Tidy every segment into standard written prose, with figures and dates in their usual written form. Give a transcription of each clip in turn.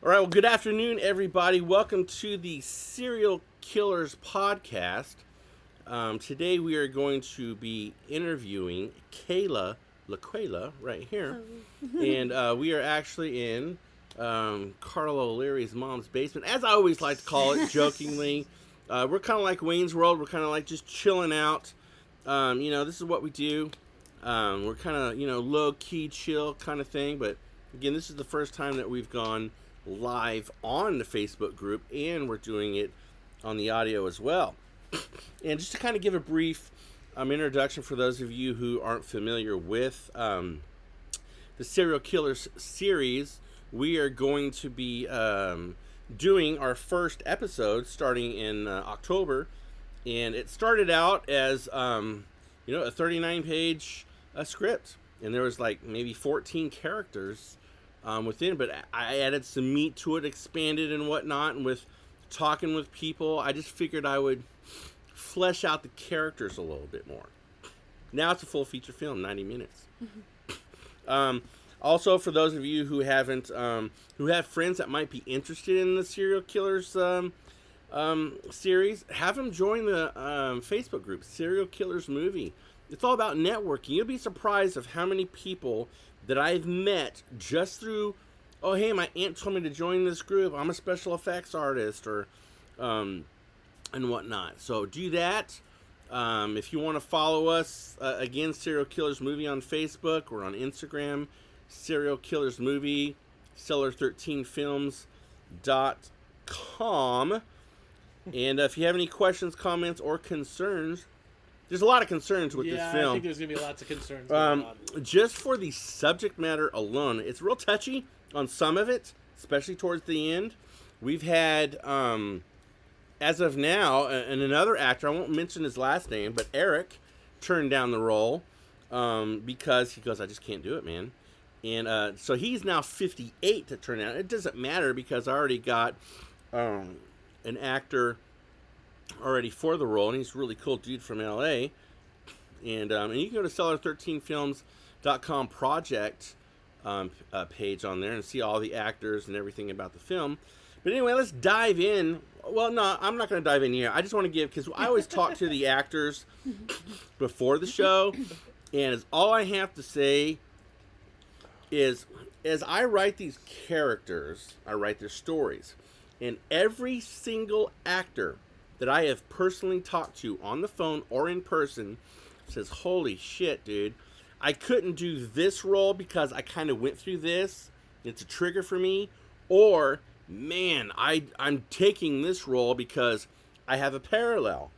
All right, well, good afternoon, everybody. Welcome to the Serial Killers podcast. Today we are going to be interviewing Kayla LaQualia right here. And we are actually in Carlo O'Leary's mom's basement, as I always like to call it, jokingly. We're kind of like Wayne's World. We're kind of like just chilling out. This is what we do. We're kind of, low-key chill kind of thing. But, again, this is the first time that we've gone live on the Facebook group, and we're doing it on the audio as well. And just to kind of give a brief introduction for those of you who aren't familiar with the Serial Killers series, we are going to be doing our first episode starting in October. And it started out as, a 39-page script. And there was like maybe 14 characters within, but I added some meat to it, expanded and whatnot, and with talking with people, I just figured I would flesh out the characters a little bit more. Now it's a full feature film, 90 minutes. Also, for those of you who haven't, who have friends that might be interested in the Serial Killers series, have them join the Facebook group, Serial Killers Movie. It's all about networking. You'll be surprised of how many people that I've met just through, oh, hey, my aunt told me to join this group. I'm a special effects artist, or and whatnot. So do that. If you want to follow us, again, Serial Killers Movie on Facebook. We're on Instagram, Serial Killers Movie, Seller13films.com. And if you have any questions, comments, or concerns, there's a lot of concerns with this film. Yeah, I think there's going to be lots of concerns going on. Just for the subject matter alone, it's real touchy on some of it, especially towards the end. We've had, as of now, and another actor, I won't mention his last name, but Eric turned down the role because he goes, I just can't do it, man. And so he's now 58 to turn down. It doesn't matter because I already got an actor already for the role, and he's a really cool dude from LA. And you can go to Seller13films.com project page on there and see all the actors and everything about the film. But anyway, let's dive in. Well, no, I'm not going to dive in here. I just want to give, because I always talk to the actors before the show, and all I have to say is, as I write these characters, I write their stories. And every single actor that I have personally talked to on the phone or in person says, holy shit, dude, I couldn't do this role because I kind of went through this. It's a trigger for me. Or, man, I'm taking this role because I have a parallel.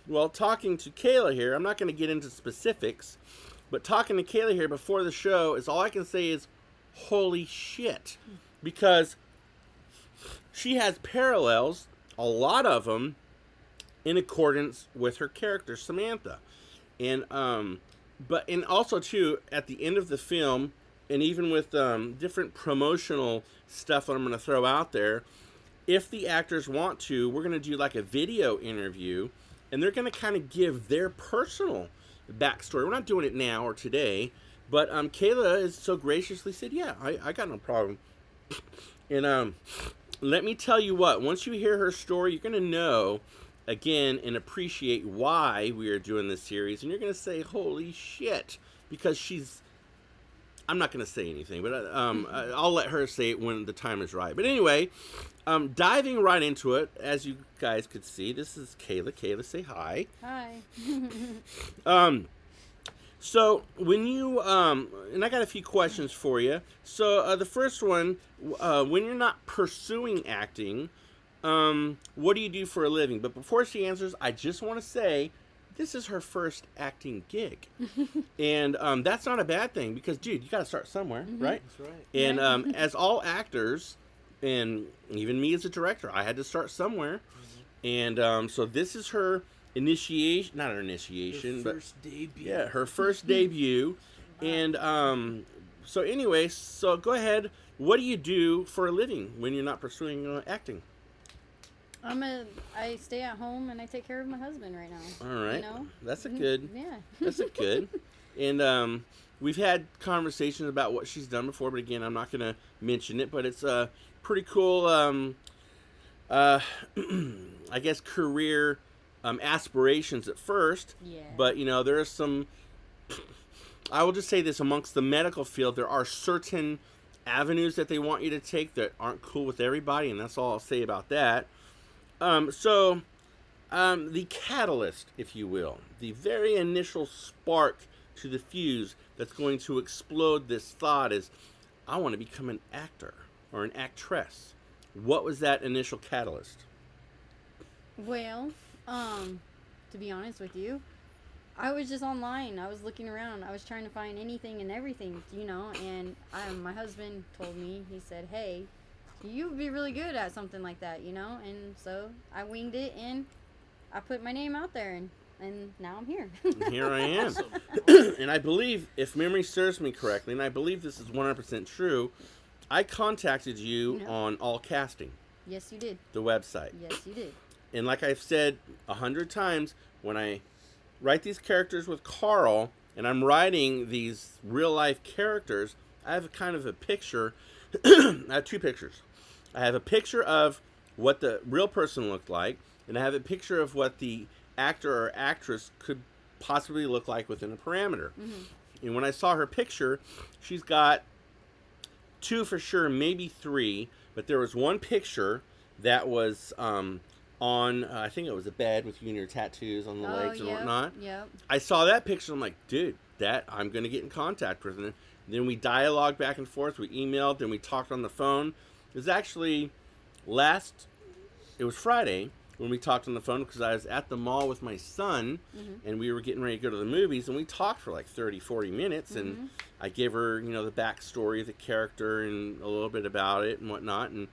Well, talking to Kayla here, I'm not going to get into specifics, but talking to Kayla here before the show is all I can say is, holy shit. Because she has parallels, a lot of them, in accordance with her character, Samantha. And, and also, too, at the end of the film, and even with different promotional stuff that I'm going to throw out there, if the actors want to, we're going to do like a video interview, and they're going to kind of give their personal backstory. We're not doing it now or today, but Kayla has so graciously said, yeah, I got no problem. And let me tell you what, once you hear her story, you're going to know, again, and appreciate why we are doing this series. And you're going to say, holy shit, because I'm not going to say anything, but I'll let her say it when the time is right. But anyway, diving right into it, as you guys could see, this is Kayla. Kayla, say hi. Hi. So when you, and I got a few questions for you. So the first one, when you're not pursuing acting, what do you do for a living? But before she answers, I just want to say, this is her first acting gig. And that's not a bad thing because, dude, you got to start somewhere, right? That's right. And as all actors, and even me as a director, I had to start somewhere. And so this is her initiation, not her initiation, Her first debut. Yeah, her first debut. And so anyway, so go ahead. What do you do for a living when you're not pursuing acting? I stay at home and I take care of my husband right now. All right. You know? That's a good. Yeah. That's a good. And we've had conversations about what she's done before, but again, I'm not going to mention it. But it's a pretty cool, I guess, career aspirations at first. Yeah. But, there are some, I will just say this, amongst the medical field, there are certain avenues that they want you to take that aren't cool with everybody, and that's all I'll say about that. The catalyst, if you will, the very initial spark to the fuse that's going to explode this thought is, I want to become an actor or an actress. What was that initial catalyst? Well, to be honest with you, I was just online. I was looking around. I was trying to find anything and everything, and my husband told me, he said, hey, you would be really good at something like that, and so I winged it and I put my name out there, and now I'm here. And here I am. And I believe, if memory serves me correctly, and I believe this is 100% true, I contacted you on All Casting. Yes, you did. The website. Yes, you did. And like I've said 100 times, when I write these characters with Carl, and I'm writing these real-life characters, I have a kind of a picture. I have two pictures. I have a picture of what the real person looked like, and I have a picture of what the actor or actress could possibly look like within a parameter. Mm-hmm. And when I saw her picture, she's got 2 for sure, maybe 3, but there was one picture that was on, I think it was a bed with you and your tattoos on the legs and whatnot. Yep. I saw that picture, I'm like, dude, I'm going to get in contact with her. And then we dialogued back and forth, we emailed, then we talked on the phone. It was actually it was Friday when we talked on the phone, because I was at the mall with my son, and we were getting ready to go to the movies, and we talked for like 30-40 minutes, and I gave her, the backstory of the character and a little bit about it and whatnot, and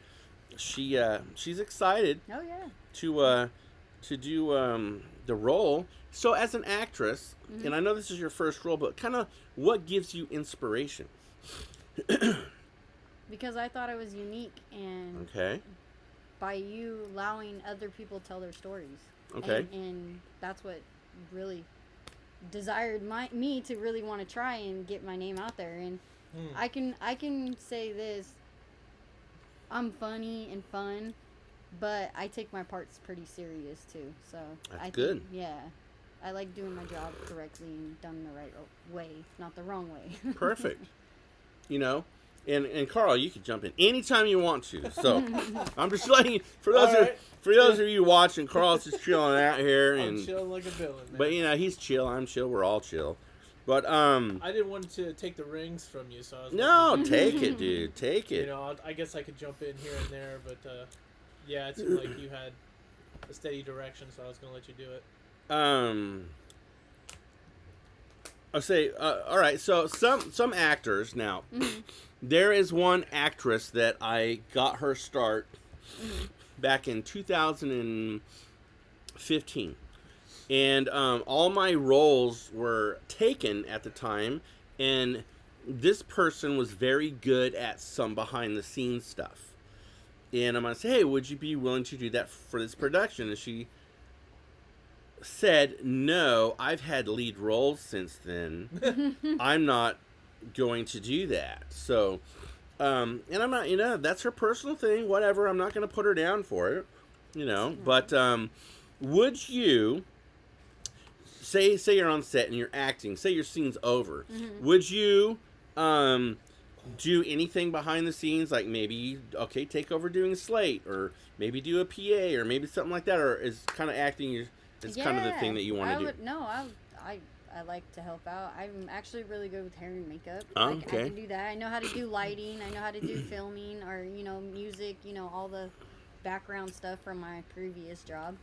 she's excited Oh, yeah. to do the role. So as an actress, and I know this is your first role, but kind of what gives you inspiration? Because I thought I was unique, and Okay. by you allowing other people tell their stories. Okay. And that's what really desired me to really want to try and get my name out there. And I can say this: I'm funny and fun, but I take my parts pretty serious too. So That's good. Yeah, I like doing my job correctly and done the right way, not the wrong way. Perfect. And Carl, you can jump in anytime you want to. So I'm just letting you, for those of you watching, Carl's just chilling out here, and I'm chilling like a villain, man. But he's chill, I'm chill, we're all chill. But I didn't want to take the rings from you, so I was no, take it, dude, take it. I guess I could jump in here and there, but yeah, it seemed like you had a steady direction, so I was gonna let you do it. I'll say, all right. So some actors now. There is one actress that I got her start back in 2015, and all my roles were taken at the time, and this person was very good at some behind the scenes stuff. And I'm gonna say, hey, would you be willing to do that for this production? And she said, no, I've had lead roles since then. I'm not going to do that. So, and I'm not, that's her personal thing, whatever. I'm not going to put her down for it, but, would you say you're on set and you're acting, say your scene's over. Would you, do anything behind the scenes, like maybe, take over doing slate, or maybe do a PA, or maybe something like that, or is kind of acting it's kind of the thing that you want to do? I like to help out. I'm actually really good with hair and makeup. Oh, I can do that. I know how to do lighting. I know how to do filming, or music. All the background stuff from my previous job.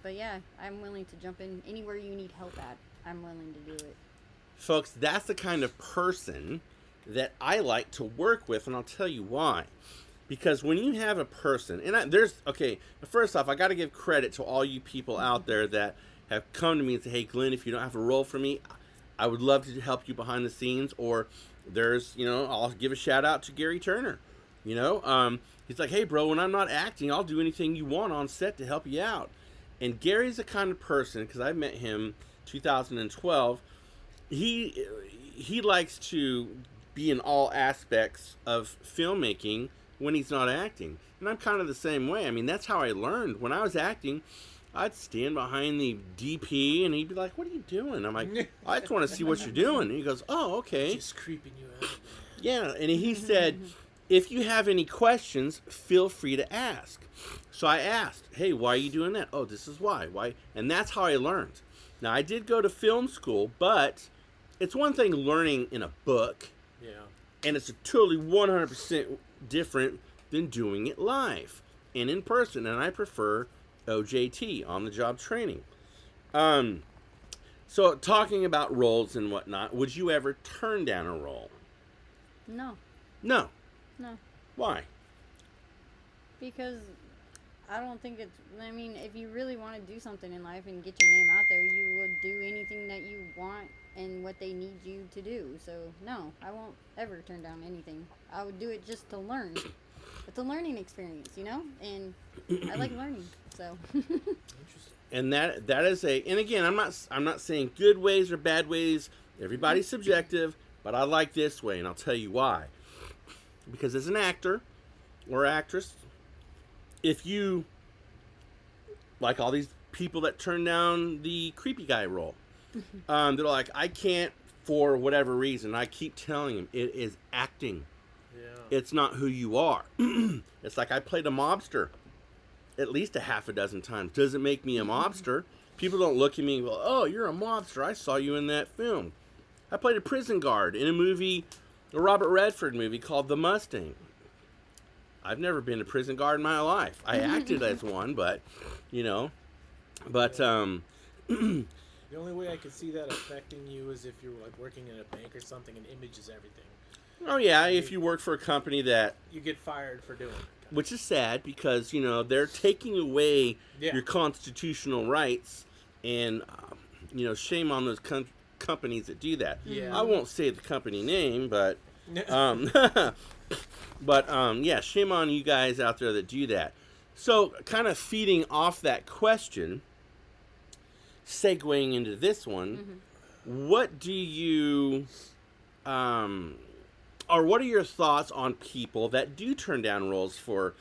But yeah, I'm willing to jump in anywhere you need help at. I'm willing to do it. Folks, that's the kind of person that I like to work with, and I'll tell you why. Because when you have a person, and first off, I got to give credit to all you people out there that have come to me and say, hey, Glenn, if you don't have a role for me, I would love to help you behind the scenes. Or there's, I'll give a shout out to Gary Turner. He's like, hey, bro, when I'm not acting, I'll do anything you want on set to help you out. And Gary's the kind of person, because I met him 2012, he likes to be in all aspects of filmmaking when he's not acting. And I'm kind of the same way. I mean, that's how I learned. When I was acting, I'd stand behind the DP and he'd be like, "What are you doing?" I'm like, "I just want to see what you're doing." And he goes, "Oh, okay." Just creeping you out. Yeah, and he said, "If you have any questions, feel free to ask." So I asked, "Hey, why are you doing that?" "Oh, this is why." Why? And that's how I learned. Now, I did go to film school, but it's one thing learning in a book, Yeah. and it's totally 100% different than doing it live and in person. And I prefer OJT, on the job training. So talking about roles and whatnot, would you ever turn down a role? No. No. No. Why? Because I don't think it's. I mean, if you really want to do something in life and get your name out there, you will do anything that you want and what they need you to do. So, no, I won't ever turn down anything. I would do it just to learn. It's a learning experience, you know? And I like learning, so. Interesting. And that is and again, I'm not saying good ways or bad ways. Everybody's subjective, but I like this way, and I'll tell you why. Because as an actor or actress, if you, like all these people that turn down the creepy guy role, they're like, "I can't for whatever reason." I keep telling them, it is acting. Yeah. It's not who you are. It's like I played a mobster at least a half a dozen times. Doesn't make me a mobster. People don't look at me and go, "Oh, you're a mobster. I saw you in that film." I played a prison guard in a Robert Redford movie called The Mustang. I've never been a prison guard in my life. I acted as one, but, The only way I could see that affecting you is if you're like working in a bank or something and images everything. oh yeah, if you work for a company that, You get fired for doing it. which is sad because, they're taking away Yeah. your constitutional rights, and, shame on those companies that do that. Yeah. I won't say the company name, but, yeah, shame on you guys out there that do that. So, kind of feeding off that question, segueing into this one, what do you, or what are your thoughts on people that do turn down roles for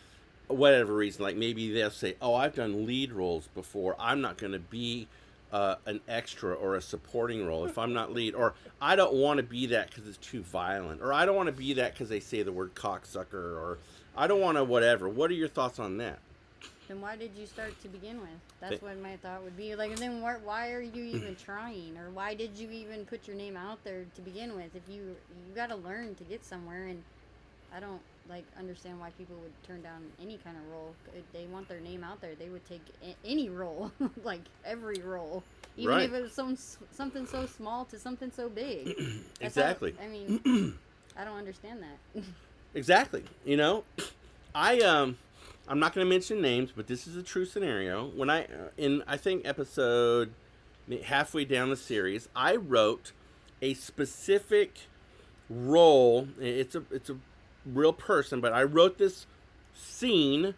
whatever reason? Like maybe they'll say, "Oh, I've done lead roles before. I'm not going to be an extra or a supporting role if I'm not lead," or "I don't want to be that because it's too violent," or "I don't want to be that because they say the word cocksucker," or "I don't want to whatever." What are your thoughts on that? Then why did you start to begin with? That's what my thought would be. Like, and then why are you even trying, or why did you even put your name out there to begin with? If you got to learn to get somewhere, and I don't understand why people would turn down any kind of role. If they want their name out there, they would take any role, like every role, even Right. if it was something so small to something so big. Exactly. I mean, I don't understand that. Exactly. I'm not going to mention names, but this is a true scenario. When I think episode halfway down the series, I wrote a specific role. It's a real person, but I wrote this scene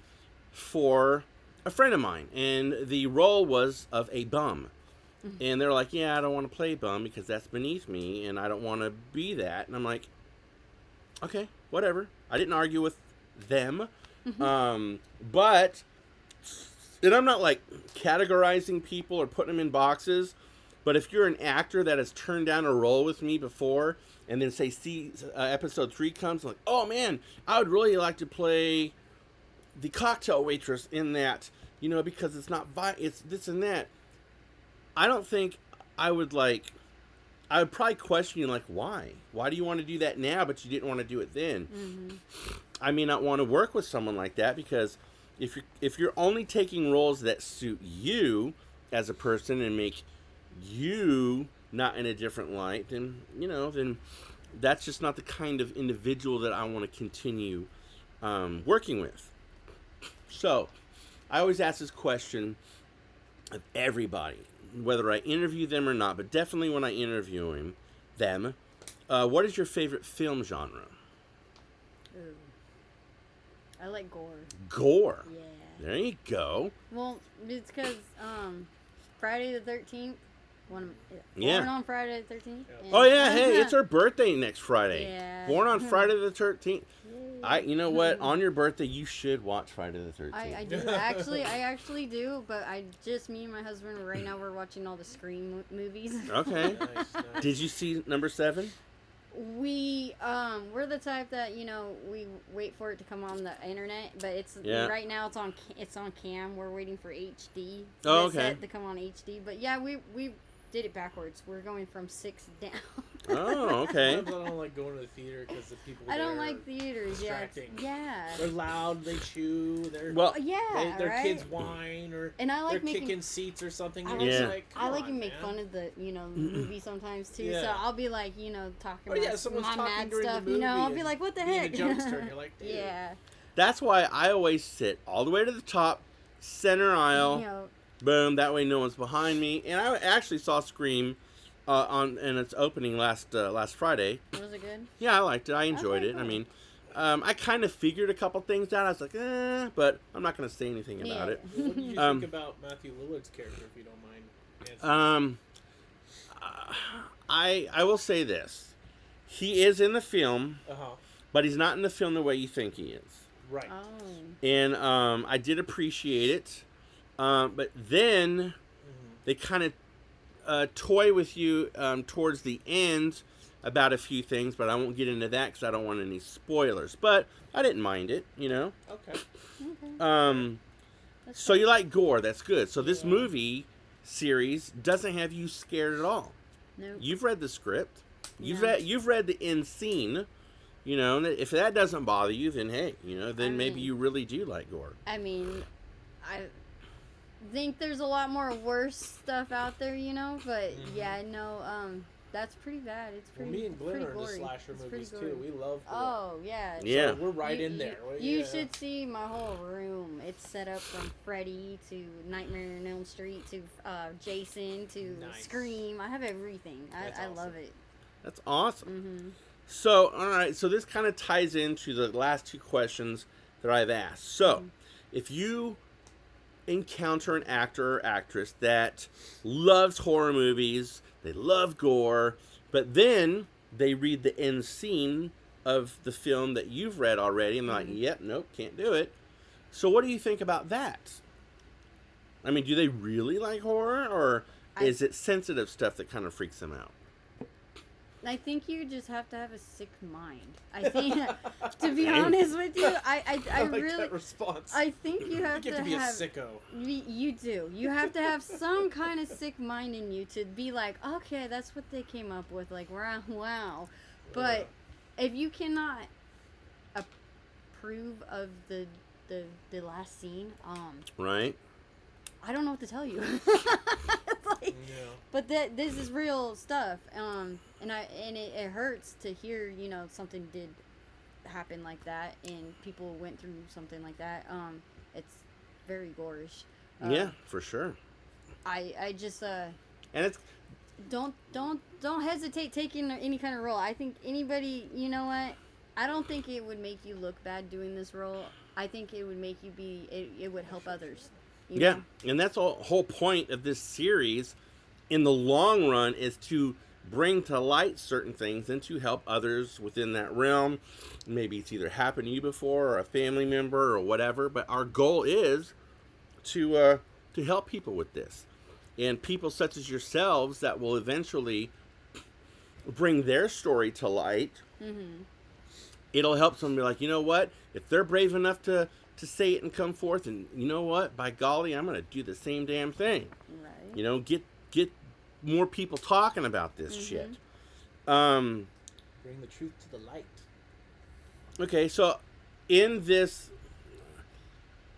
for a friend of mine, and the role was of a bum. And they're like, "Yeah, I don't want to play bum because that's beneath me, and I don't want to be that." And I'm like, "Okay, whatever." I didn't argue with them. But, and I'm not like categorizing people or putting them in boxes, but if you're an actor that has turned down a role with me before, and then say, episode 3 comes, like, "Oh man, I would really like to play the cocktail waitress in that, because it's not, it's this and that." I don't think I would I would probably question you, like, why? Why do you want to do that now, but you didn't want to do it then? I may not want to work with someone like that, because if you're only taking roles that suit you as a person and make you not in a different light, then then that's just not the kind of individual that I want to continue working with. So I always ask this question of everybody, whether I interview them or not, but definitely when I interview them, what is your favorite film genre? Ooh. I like gore. Gore. Yeah. There you go. Well, it's because Friday the 13th, Yeah. Born on Friday the 13th. Yeah. Oh yeah, hey, it's her birthday next Friday. Yeah. Born on Friday the 13th. Yay. You know what? On your birthday, you should watch Friday the 13th. I do. I actually do, but me and my husband, right now, we're watching all the Scream movies. Okay. Nice. Did you see number 7? We're the type that, we wait for it to come on the internet, but right now it's on cam. We're waiting for HD. Oh, okay. To come on HD, but yeah, we did it backwards. We're going from 6 down. Oh, okay. Sometimes I don't like going to the theater because the people I don't there like theaters. distracting. Yeah. They're loud. They chew. Their Right? kids whine or And I like they're kicking seats or something. I and like, it's Yeah. like, I come like on, to make man. fun of the movie sometimes too. Yeah. So I'll be like, talking Oh, yeah, about someone's my talking mad during the stuff. movie I'll be and like, what the being a heck? jokester, and you're like, dude. Yeah. That's why I always sit all the way to the top, center aisle. Boom. That way, no one's behind me. And I actually saw Scream in its opening last Friday. Was it good? Yeah, I liked it. I enjoyed Okay, it. I cool. mean, I kind of figured a couple things out. I was like, but I'm not going to say anything about it. Well, what did you think about Matthew Lillard's character, if you don't mind answering? I will say this: he is in the film, but he's not in the film the way you think he is. Right. Oh. And I did appreciate it, but then they kind of toy with you towards the end about a few things, but I won't get into that because I don't want any spoilers. But I didn't mind it, Okay. Okay. So you like gore? That's good. So this movie series doesn't have you scared at all. Nope. You've read the script. You've Yeah. read the end scene. And if that doesn't bother you, then hey, then maybe you really do like gore. I mean, I think there's a lot more worse stuff out there, but yeah, no, that's pretty bad. It's pretty. Well, me and Glenn pretty are into gory. slasher It's movies pretty too. gory. We love gore. Oh yeah. Yeah. So we're right in there. You should see my whole room. It's set up from Freddy to Nightmare on Elm Street to Jason to Nice. Scream. I have everything. That's I awesome. love it. That's awesome. Mm-hmm. So, all right. So this kind of ties into the last 2 questions that I've asked. So, if you encounter an actor or actress that loves horror movies, they love gore, but then they read the end scene of the film that you've read already, and they're like, yep, nope, can't do it. So what do you think about that? I mean, do they really like horror, or is it sensitive stuff that kind of freaks them out? I think you just have to have a sick mind. I think, to be honest with you, I like really, that response. I think you have you get to be a have. sicko. You do. You have to have some kind of sick mind in you to be like, okay, that's what they came up with. Like, wow. But if you cannot approve of the last scene, Right. I don't know what to tell you. Yeah. But this is real stuff. And it hurts to hear, something did happen like that, and people went through something like that. It's very gorish. Yeah, for sure. I just And it's don't hesitate taking any kind of role. I think anybody, you know what? I don't think it would make you look bad doing this role. I think it would make you it would help others. You know? And that's the whole point of this series in the long run is to bring to light certain things and to help others within that realm. Maybe it's either happened to you before or a family member or whatever, but our goal is to help people with this. And people such as yourselves that will eventually bring their story to light. Mm-hmm. It'll help someone be like, you know what? If they're brave enough to say it and come forth, and you know what? By golly, I'm going to do the same damn thing. Right. Get more people talking about this shit. Bring the truth to the light. Okay, so in this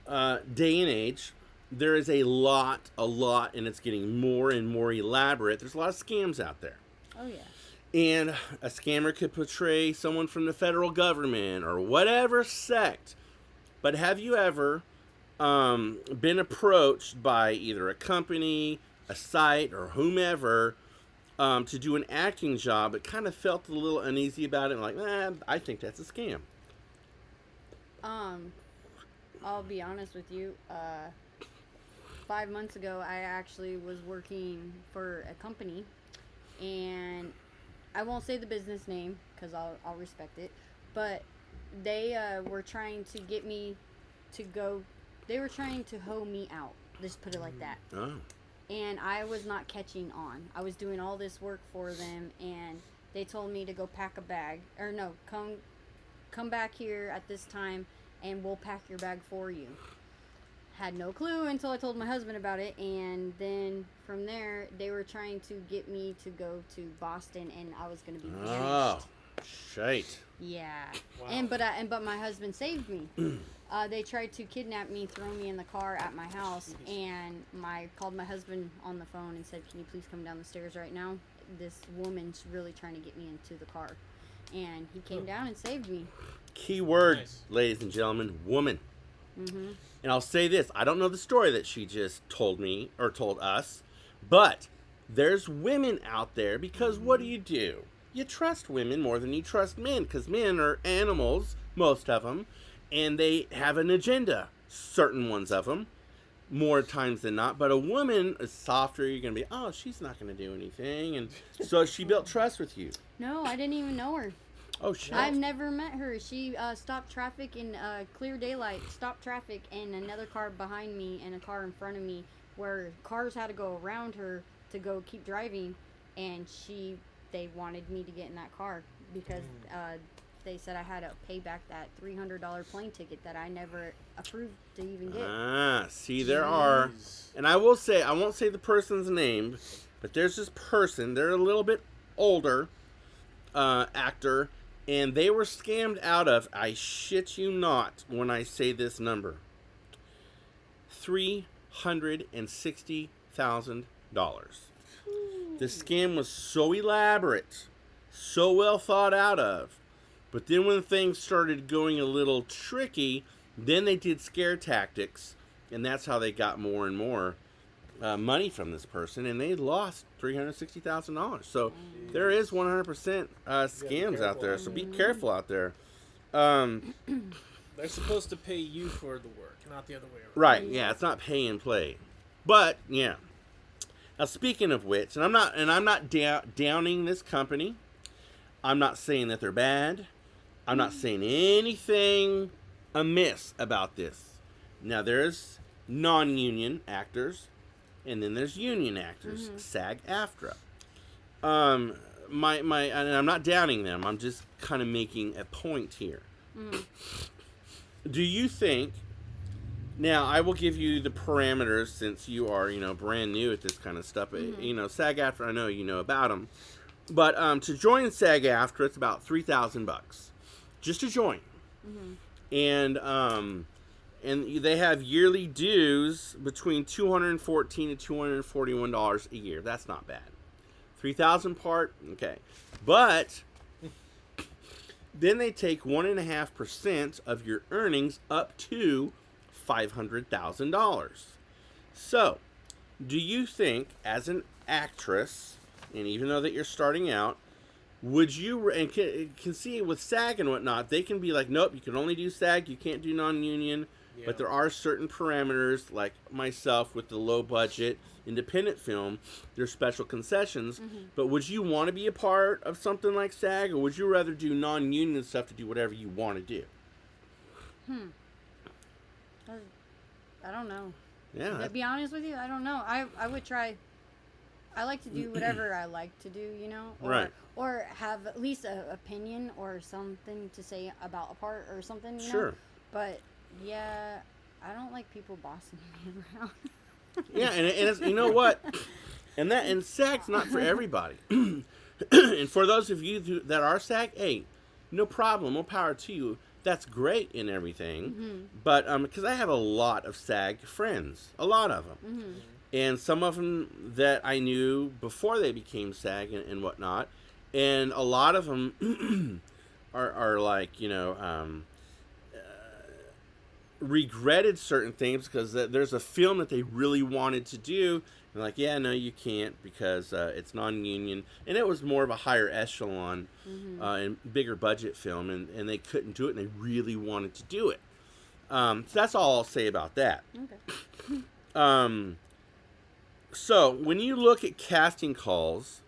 day and age, there is a lot, and it's getting more and more elaborate. There's a lot of scams out there. Oh yeah. And a scammer could portray someone from the federal government or whatever sect. But have you ever been approached by either a company, a site, or whomever to do an acting job but kind of felt a little uneasy about it and like, I think that's a scam? I'll be honest with you. 5 months ago, I actually was working for a company, and I won't say the business name because I'll respect it, but they were trying to get me to go. They were trying to hoe me out. Just put it like that. Oh. And I was not catching on. I was doing all this work for them, and they told me to go pack a bag. Or no, come back here at this time, and we'll pack your bag for you. Had no clue until I told my husband about it, and then from there, they were trying to get me to go to Boston, and I was going to be banished. Oh, shite. Yeah. Wow. But my husband saved me. They tried to kidnap me, throw me in the car at my house, and called my husband on the phone and said, "Can you please come down the stairs right now? This woman's really trying to get me into the car." And he came down and saved me. Key word, Nice. ladies and gentlemen, woman. Mm-hmm. And I'll say this. I don't know the story that she just told me or told us, but there's women out there because what do? You trust women more than you trust men because men are animals, most of them, and they have an agenda, certain ones of them, more times than not. But a woman is softer. You're going to be, oh, she's not going to do anything. And so she built trust with you. No, I didn't even know her. Oh, shit. I've never met her. She stopped traffic in clear daylight, stopped traffic, and another car behind me and a car in front of me where cars had to go around her to go keep driving, and they wanted me to get in that car because they said I had to pay back that $300 plane ticket that I never approved to even get. Ah, see, there are. And I won't say the person's name, but there's this person. They're a little bit older actor, and they were scammed out of, I shit you not when I say this number, $360,000. The scam was so elaborate, so well thought out of, but then when things started going a little tricky, then they did scare tactics, and that's how they got more and more money from this person, and they lost $360,000. So there is 100% scams out there. So be careful out there. They're supposed to pay you for the work, not the other way around. Right? Yeah, it's not pay and play. But yeah. Now speaking of which, and I'm not downing this company. I'm not saying that they're bad. I'm not saying anything amiss about this. Now there's non-union actors. And then there's union actors, SAG-AFTRA. And I'm not downing them. I'm just kind of making a point here. Do you think? Now, I will give you the parameters since you are, brand new at this kind of stuff. SAG-AFTRA, I know you know about them, but to join SAG-AFTRA, it's about $3,000 just to join, and they have yearly dues between $214 and $241 a year. That's not bad. $3,000 part, okay. But then they take 1.5% of your earnings up to $500,000. So, do you think, as an actress, and even though that you're starting out, would you, and can see with SAG and whatnot, they can be like, nope, you can only do SAG, you can't do non-union. Yeah. But there are certain parameters, like myself with the low budget independent film, there's special concessions. But would you want to be a part of something like SAG, or would you rather do non-union stuff to do whatever you want to do? I don't know. Yeah. To be honest with you, I don't know. I would try. I like to do whatever I like to do, or, Right. Or have at least an opinion or something to say about a part or something. Sure. But yeah, I don't like people bossing me around. Yeah, and it's, you know what? And SAG's not for everybody. And for those of you that are SAG, hey, no problem, more power to you. That's great and everything. But because I have a lot of SAG friends, a lot of them. And some of them that I knew before they became SAG and whatnot. And a lot of them are like, regretted certain things because there's a film that they really wanted to do. And like, yeah, no, you can't because it's non-union. And it was more of a higher echelon and bigger budget film. And they couldn't do it and they really wanted to do it. So that's all I'll say about that. Okay. So when you look at casting calls,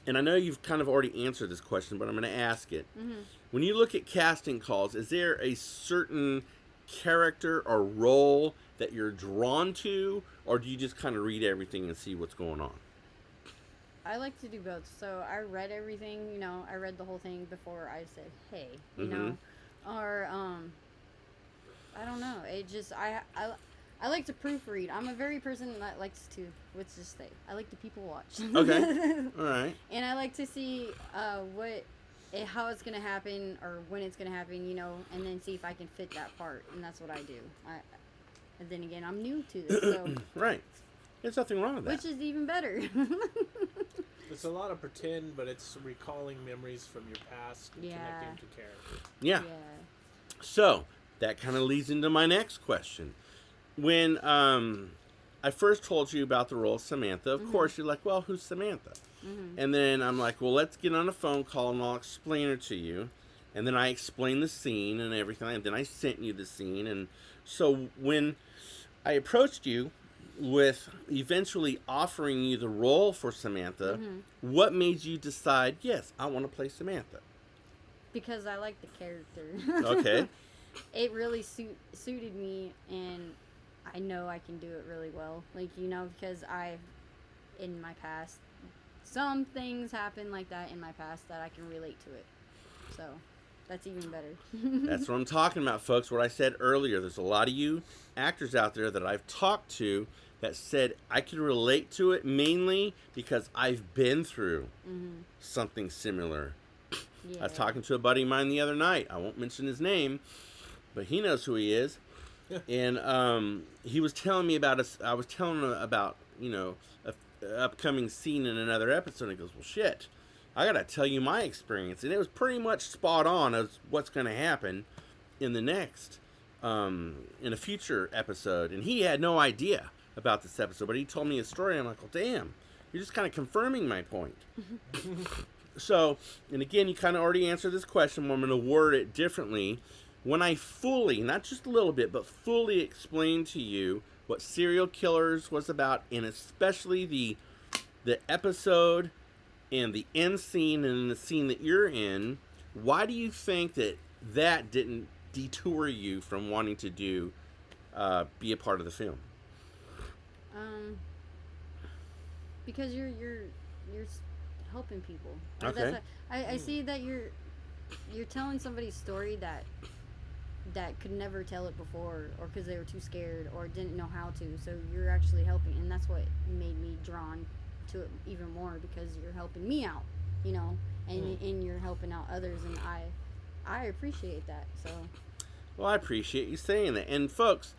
and I know you've kind of already answered this question, but I'm going to ask it. Mm-hmm. When you look at casting calls, is there a certain character or role that you're drawn to, or do you just kind of read everything and see what's going on? I like to do both. So I read everything, you know, I read the whole thing before I said, hey, you know, or, I don't know. It just, I like to proofread. I'm a very person that likes to, let's just say, I like to people watch. Okay. All right. And I like to see, how it's going to happen or when it's going to happen, you know, and then see if I can fit that part. And that's what I do. And then again, I'm new to this, so. Right. There's nothing wrong with that. Which is even better. It's a lot of pretend, but it's recalling memories from your past and connecting to characters. Yeah. So, that kind of leads into my next question. When I first told you about the role of Samantha, of course, you're like, well, who's Samantha? Mm-hmm. And then I'm like, well, let's get on a phone call and I'll explain her to you. And then I explained the scene and everything. And then I sent you the scene. And so when I approached you with eventually offering you the role for Samantha, what made you decide, yes, I want to play Samantha? Because I like the character. Okay. It really suited me, and I know I can do it really well. Like, you know, because in my past, some things happen like that in my past that I can relate to it. So, that's even better. That's what I'm talking about, folks. What I said earlier, there's a lot of you actors out there that I've talked to that said I could relate to it mainly because I've been through something similar. Yeah. I was talking to a buddy of mine the other night. I won't mention his name, but he knows who he is. And he was telling me about I was telling him about, you know, an upcoming scene in another episode. And he goes, well, shit, I got to tell you my experience. And it was pretty much spot on as what's going to happen in the next, in a future episode. And he had no idea about this episode, but he told me a story. I'm like, well, damn, you're just kind of confirming my point. So, and again, you kind of already answered this question, but I'm going to word it differently. When I fully, not just a little bit, but fully explained to you what Serial Killers was about, and especially the episode and the end scene and the scene that you're in, why do you think that didn't detour you from wanting to be a part of the film? Because you're helping people. Okay. I see that you're telling somebody's story that could never tell it before, or because they were too scared or didn't know how to. So you're actually helping, and that's what made me drawn to it even more, because you're helping me out, you know, and you're helping out others, and I appreciate that. So. Well, I appreciate you saying that, and folks,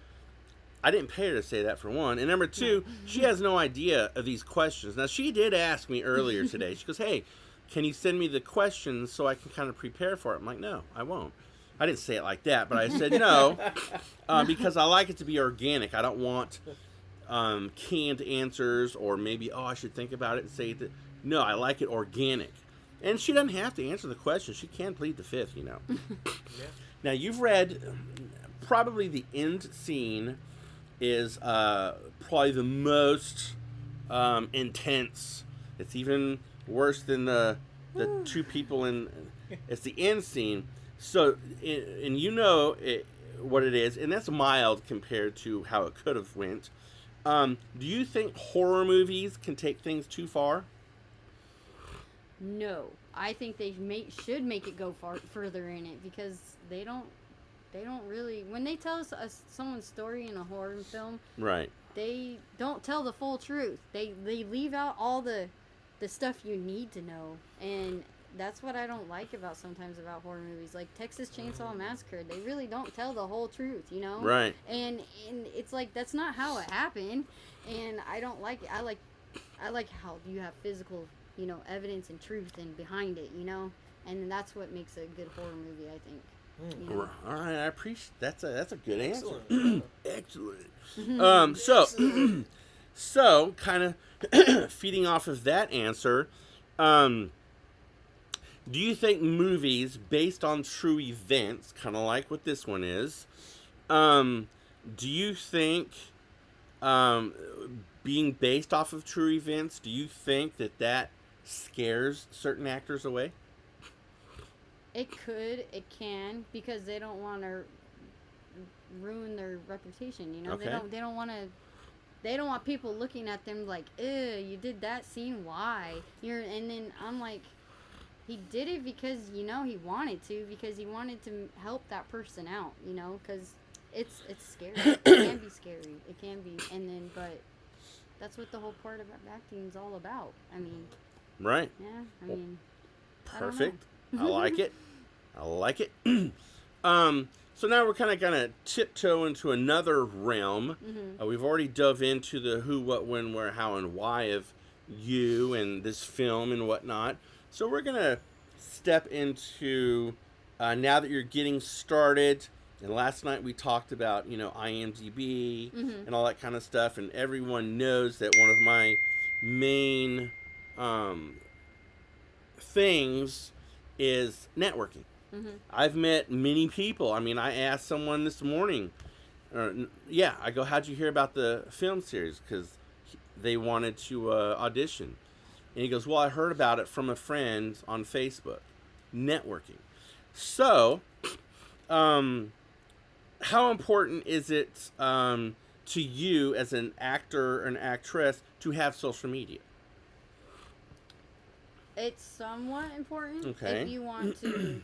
I didn't pay her to say that, for one. And number two, she has no idea of these questions. Now, she did ask me earlier today. She goes, hey, can you send me the questions so I can kind of prepare for it? I'm like, no, I won't. I didn't say it like that, but I said no, because I like it to be organic. I don't want canned answers, or maybe, I should think about it and say that. No, I like it organic. And she doesn't have to answer the question. She can plead the fifth, you know. Yeah. Now, you've read probably the end scene is probably the most intense. It's even worse than the two people in. It's the end scene. So, and you know what it is, and that's mild compared to how it could have went. Do you think horror movies can take things too far? No, I think they should make it go further in it, because they don't really, when they tell us someone's story in a horror film, right? They don't tell the full truth. They leave out all the stuff you need to know, and that's what I don't like sometimes about horror movies, like Texas Chainsaw Massacre. They really don't tell the whole truth, you know? Right. And it's like, that's not how it happened, and I don't like it. I like how you have physical, you know, evidence and truth and behind it, you know? And that's what makes a good horror movie, I think. You know? All right, I appreciate that's a good answer. Excellent. Excellent. So kind of feeding off of that answer, do you think movies based on true events, kind of like what this one is, Do you think, being based off of true events, do you think that scares certain actors away? It could, it can, because they don't want to ruin their reputation. You know, Okay. they don't want to. They don't want people looking at them like, "Ew, you did that scene. Why?" And then I'm like, he did it because he wanted to, because he wanted to help that person out. Because it's scary. It can be scary. It can be, and then but that's what the whole part of acting is all about. I mean, Right. yeah. I mean, Perfect. I like it. I like it. So now we're kind of gonna tiptoe into another realm. Mm-hmm. We've already dove into the who, what, when, where, how, and why of you and this film and whatnot. So we're gonna step into now that you're getting started. And last night we talked about IMDb Mm-hmm. and all that kind of stuff, and everyone knows that one of my main things is networking. Mm-hmm. I've met many people. I mean, I asked someone this morning, I go, how'd you hear about the film series? Because they wanted to audition. And he goes, well, I heard about it from a friend on Facebook. Networking. So, how important is it to you as an actor or an actress to have social media? It's somewhat important Okay. if you want to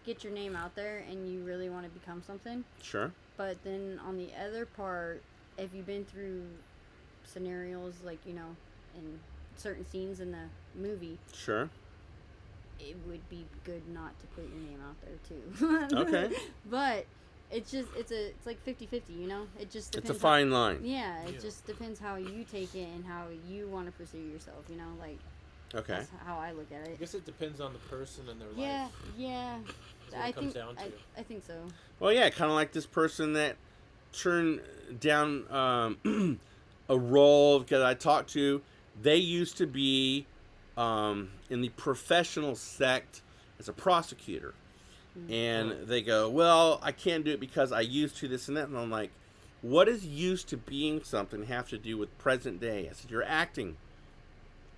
get your name out there and you really want to become something. Sure. But then on the other part, if you've been through scenarios like, in certain scenes in the movie, Sure. it would be good not to put your name out there too. Okay. But it's like 50-50, It just depends. It's a fine line. Yeah, it just depends how you take it and how you want to pursue yourself, like Okay. that's how I look at I it. guess it depends on the person and their Yeah, life. yeah. Is what it comes down to. I think so. Well, yeah, kind of like this person that turned down a role that I talked to. They used to be in the professional sect as a prosecutor. And they go, well, I can't do it because I used to this and that. And I'm like, what does used to being something have to do with present day? I said, you're acting.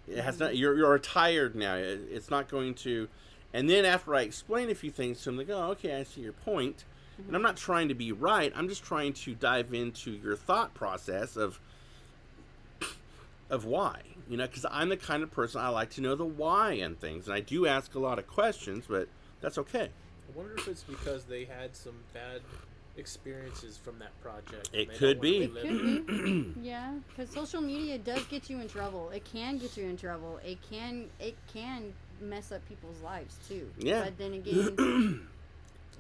It has not. You're retired now. It's not going to. And then after I explain a few things to them, they go, okay, I see your point. And I'm not trying to be right. I'm just trying to dive into your thought process of why. Because I'm the kind of person I like to know the why and things. And I do ask a lot of questions, but that's okay. I wonder if it's because they had some bad experiences from that project. It and they could don't be. wanna relive Could be. Yeah, because social media does get you in trouble. It can get you in trouble. It can mess up people's lives too. Yeah. But then again, And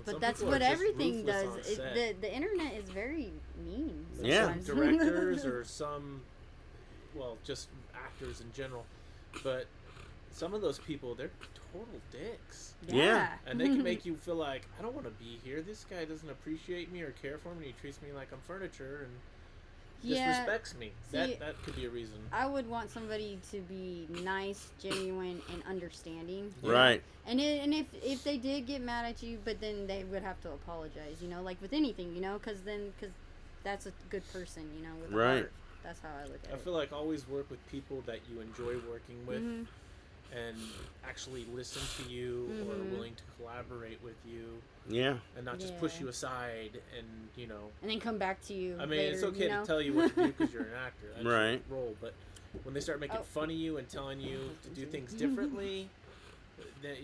but some that's people what are just everything ruthless does. on set. The internet is very mean. Yeah. Some sometimes. directors or just actors in general. But some of those people, they're total dicks. Yeah. And they can make you feel like, I don't want to be here. This guy doesn't appreciate me or care for me. He treats me like I'm furniture and disrespects me. See, That could be a reason. I would want somebody to be nice, genuine, and understanding. Right. And if they did get mad at you, but then they would have to apologize, like with anything, because that's a good person, with a Right. heart. That's how I look at I it. feel like always work with people that you enjoy working with Mhm. and actually listen to you or are willing to collaborate with you Yeah. and not just push Yeah. you aside and, And then come back to you. I mean, later, it's okay to tell you what to do because you're an actor. That's Right. your role. But when they start making Oh. fun of you and telling you to do things differently, then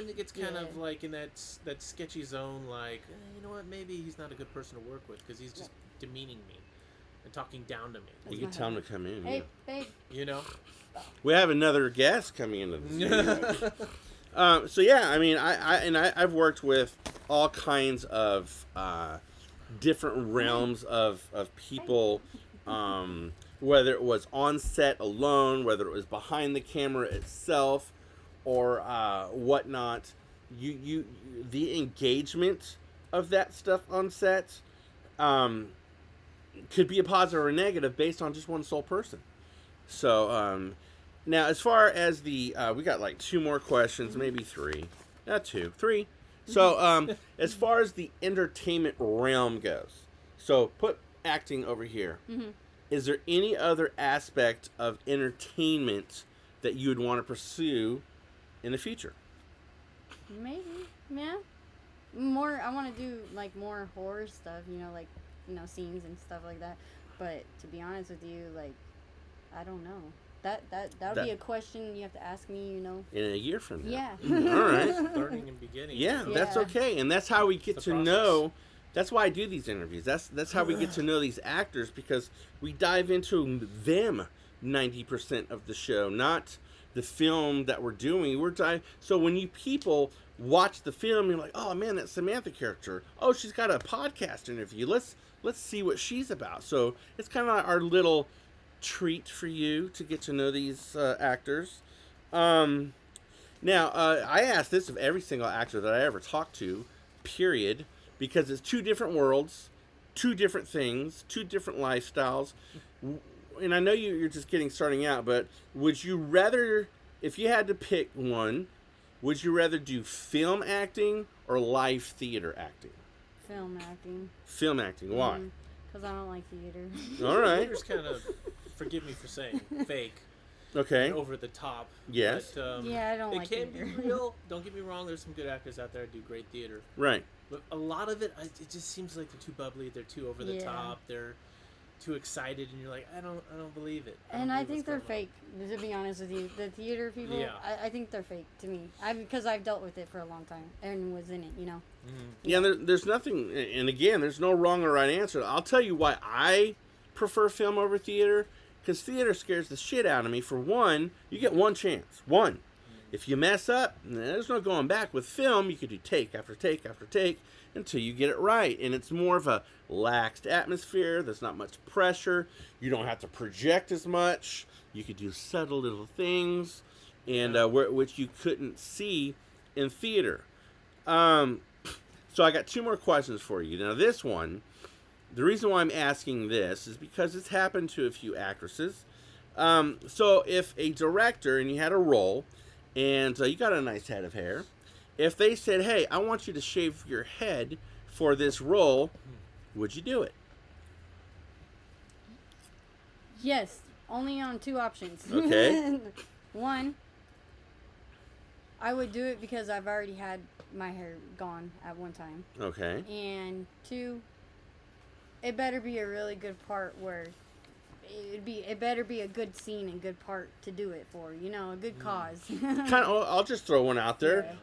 it gets kind of Yeah. like in that sketchy zone. Like, you know what? Maybe he's not a good person to work with because he's just demeaning me and talking down to me. You can tell them to come in. Hey, Yeah. babe. You know. We have another guest coming into the studio. So yeah, I mean, I've worked with all kinds of different realms of people, whether it was on set alone, whether it was behind the camera itself, or whatnot. You the engagement of that stuff on set could be a positive or a negative based on just one sole person. So, now as far as the, we got like two more questions, maybe three. Not two, three. So, as far as the entertainment realm goes, So put acting over here. Mm-hmm. Is there any other aspect of entertainment that you would want to pursue in the future? Maybe, yeah. More, I want to do like more horror stuff, like scenes and stuff like that. But to be honest with you, like, I don't know. That would be a question you have to ask me, In a year from now. Yeah. All right. Learning and beginning. Yeah, that's okay, and that's how we get to know. That's why I do these interviews. That's how we get to know these actors, because we dive into them 90% of the show, not the film that we're doing. So when you people watch the film, you're like, oh man, that Samantha character. Oh, she's got a podcast interview. Let's see what she's about. So it's kind of our little treat for you to get to know these actors. Now, I ask this of every single actor that I ever talked to, period, because it's two different worlds, two different things, two different lifestyles. And I know you're just starting out, but would you rather, if you had to pick one, would you rather do film acting or live theater acting? Film acting. Film acting. Why? Because I don't like theater. All right. Theater's kind of, forgive me for saying, fake. Okay. Over the top. Yes. But, yeah, I don't like theater. It can be real. Don't get me wrong. There's some good actors out there that do great theater. Right. But a lot of it just seems like they're too bubbly. They're too over the top. They're too excited, and you're like, I don't believe it. And I think they're fake. To be honest with you, the theater people. Yeah. I think they're fake to me. Because I've dealt with it for a long time and was in it. Mm-hmm. Yeah. There's nothing, and again, there's no wrong or right answer. I'll tell you why I prefer film over theater. Because theater scares the shit out of me. For one, you get one chance. One. If you mess up, there's no going back. With film, you could do take after take after take until you get it right. And it's more of a laxed atmosphere. There's not much pressure. You don't have to project as much. You could do subtle little things, and which you couldn't see in theater. So I got two more questions for you. Now, this one, the reason why I'm asking this is because it's happened to a few actresses. So if a director, and you had a role, and you got a nice head of hair, if they said, hey, I want you to shave your head for this role, would you do it? Yes, only on two options. Okay. One, I would do it because I've already had my hair gone at one time. Okay. And two, it better be a really good part where it better be a good scene and good part to do it for, a good cause. I'll just throw one out there. Yeah.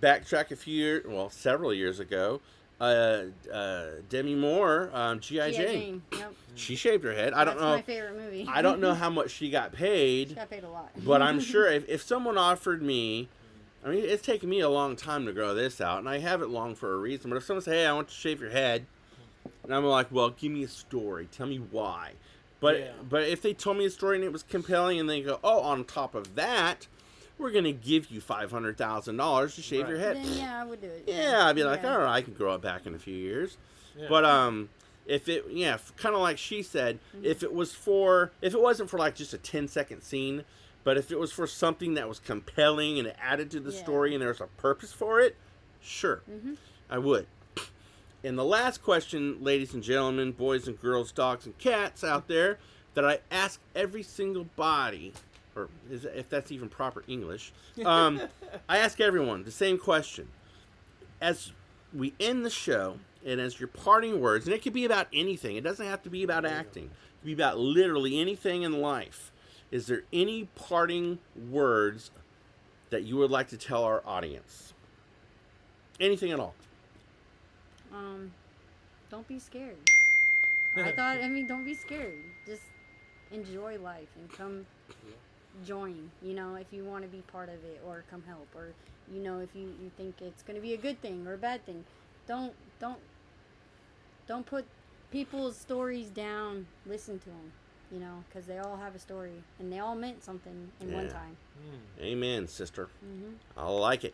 Backtrack a few years, several years ago. Demi Moore, G.I. Jane. Yep. She shaved her head. I don't know. That's my favorite movie. I don't know how much she got paid. She got paid a lot. But I'm sure if someone offered me, I mean, it's taken me a long time to grow this out, and I have it long for a reason. But if someone says, hey, I want to shave your head, and I'm like, well, give me a story. Tell me why. But if they told me a story and it was compelling, and they go, oh, on top of that, we're going to give you $500,000 to shave your head. Then, yeah, I would do it. Yeah, I'd be like, all right, I can grow it back in a few years. Yeah. But if it, kind of like she said, if it wasn't for like just a 10-second scene, but if it was for something that was compelling and it added to the story and there's a purpose for it, sure, I would. And the last question, ladies and gentlemen, boys and girls, dogs and cats out there, that I ask every single body, or if that's even proper English, I ask everyone the same question. As we end the show, and as your parting words, and it could be about anything, it doesn't have to be about acting, it could be about literally anything in life. Is there any parting words that you would like to tell our audience? Anything at all? Don't be scared. Don't be scared. Just enjoy life and come join, if you want to be part of it, or come help, or, if you think it's going to be a good thing or a bad thing. Don't put people's stories down. Listen to them, because they all have a story, and they all meant something in one time. Amen, sister. I like it.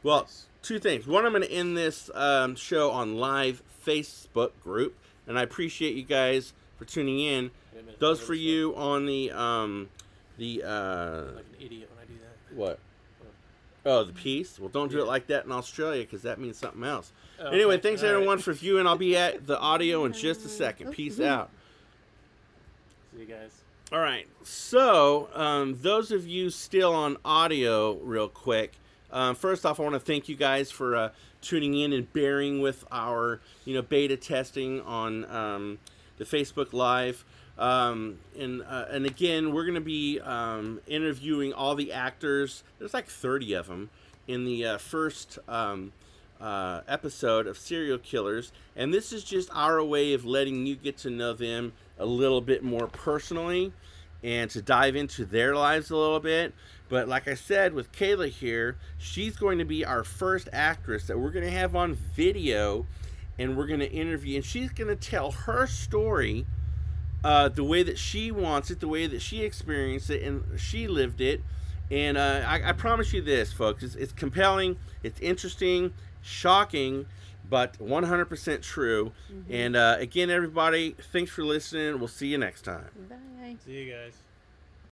Well, two things. One, I'm going to end this show on live Facebook group, and I appreciate you guys for tuning in. Those for you on the like an idiot when I do that. What? Oh, the piece? Well, don't do it like that in Australia, because that means something else. Anyway, thanks all right. everyone for viewing. I'll be at the audio in just a second. Peace out. See you guys. All right. So, those of you still on audio, real quick. First off, I want to thank you guys for tuning in and bearing with our, beta testing on the Facebook Live. And again, we're going to be interviewing all the actors. There's like 30 of them in the first episode of Serial Killers. And this is just our way of letting you get to know them a little bit more personally and to dive into their lives a little bit. But like I said, with Kayla here, she's going to be our first actress that we're going to have on video, and we're going to interview, and she's going to tell her story the way that she wants it, the way that she experienced it, and she lived it. And I promise you this, folks, it's compelling, it's interesting, shocking, but 100% true. And again, everybody, thanks for listening. We'll see you next time. Bye. See you guys.